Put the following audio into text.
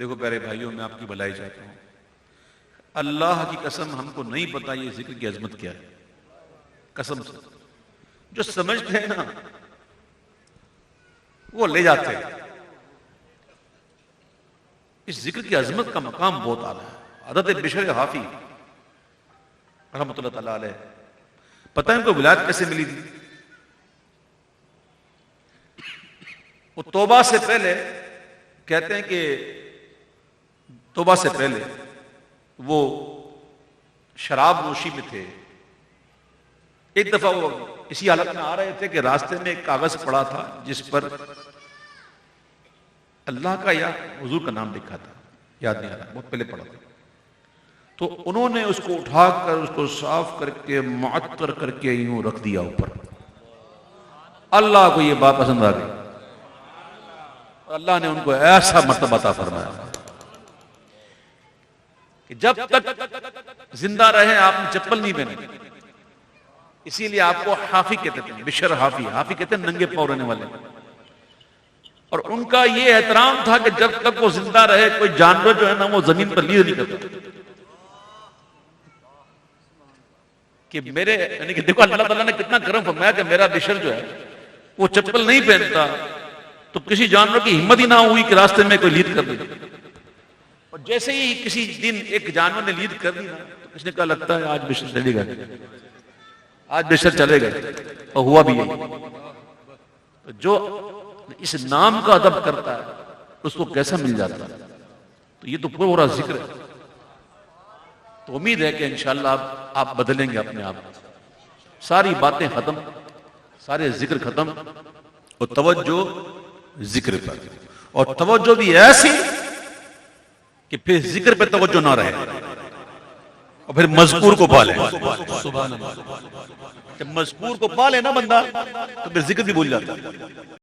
دیکھو پیارے بھائیوں، میں آپ کی بھلائی چاہتا ہوں، اللہ کی قسم ہم کو نہیں پتا یہ ذکر کی عظمت کیا ہے، قسم سے۔ جو سمجھتے ہیں نا وہ لے جاتے ہیں۔ اس ذکر کی عظمت کا مقام بہت اعلیٰ ہے۔ حضرت بشر حافی رحمۃ اللہ تعالیٰ علیہ، پتہ ہے ان کو ولایت کیسے ملی تھی؟ وہ توبہ سے پہلے کہتے ہیں کہ توبہ سے پہلے وہ شراب نوشی میں تھے۔ ایک دفعہ وہ اسی حالت میں آ رہے تھے کہ راستے میں ایک کاغذ پڑا تھا جس پر اللہ کا یا حضور کا نام لکھا تھا، یاد نہیں آ رہا، بہت پہلے پڑا تھا۔ تو انہوں نے اس کو اٹھا کر اس کو صاف کر کے معطر کر کے یوں رکھ دیا اوپر۔ اللہ کو یہ بات پسند آ گئی، اللہ نے ان کو ایسا مرتبہ عطا فرمایا کہ جب تک زندہ رہے آپ نے چپل نہیں پہنی۔ اسی لیے آپ کو حافی کہتے تھے، بشر حافی، حافی کہتے ہیں ننگے پاؤں رہنے والے۔ اور ان کا یہ احترام تھا کہ جب تک وہ زندہ رہے کوئی جانور جو ہے نا وہ زمین پر لیز نہیں کرتا کہ میرے، یعنی کہ دیکھو اللہ تعالیٰ نے کتنا کرم فرمایا کہ میرا بشر جو ہے وہ چپل نہیں پہنتا تو کسی جانور کی ہمت ہی نہ ہوئی کہ راستے میں کوئی لید کر دے۔ اور جیسے ہی کسی دن ایک جانور نے لید کر دی نا تو کس نے کہا لگتا ہے آج بشر چلے گا، آج بشر چلے گئے، اور ہوا بھی یہی۔ جو اس نام کا ادب کرتا ہے اس کو کیسا مل جاتا ہے؟ تو یہ تو پورا ذکر ہے۔ تو امید ہے کہ انشاءاللہ آپ بدلیں گے اپنے آپ، ساری باتیں ختم، سارے ذکر ختم، اور توجہ ذکر پر، اور توجہ بھی ایسی کہ پھر ذکر پہ توجہ نہ رہے اور پھر مذکور کو پالے۔ سبحان اللہ، جب مذکور کو پالے نا بندہ تو پھر ذکر بھی بھول جاتا ہے۔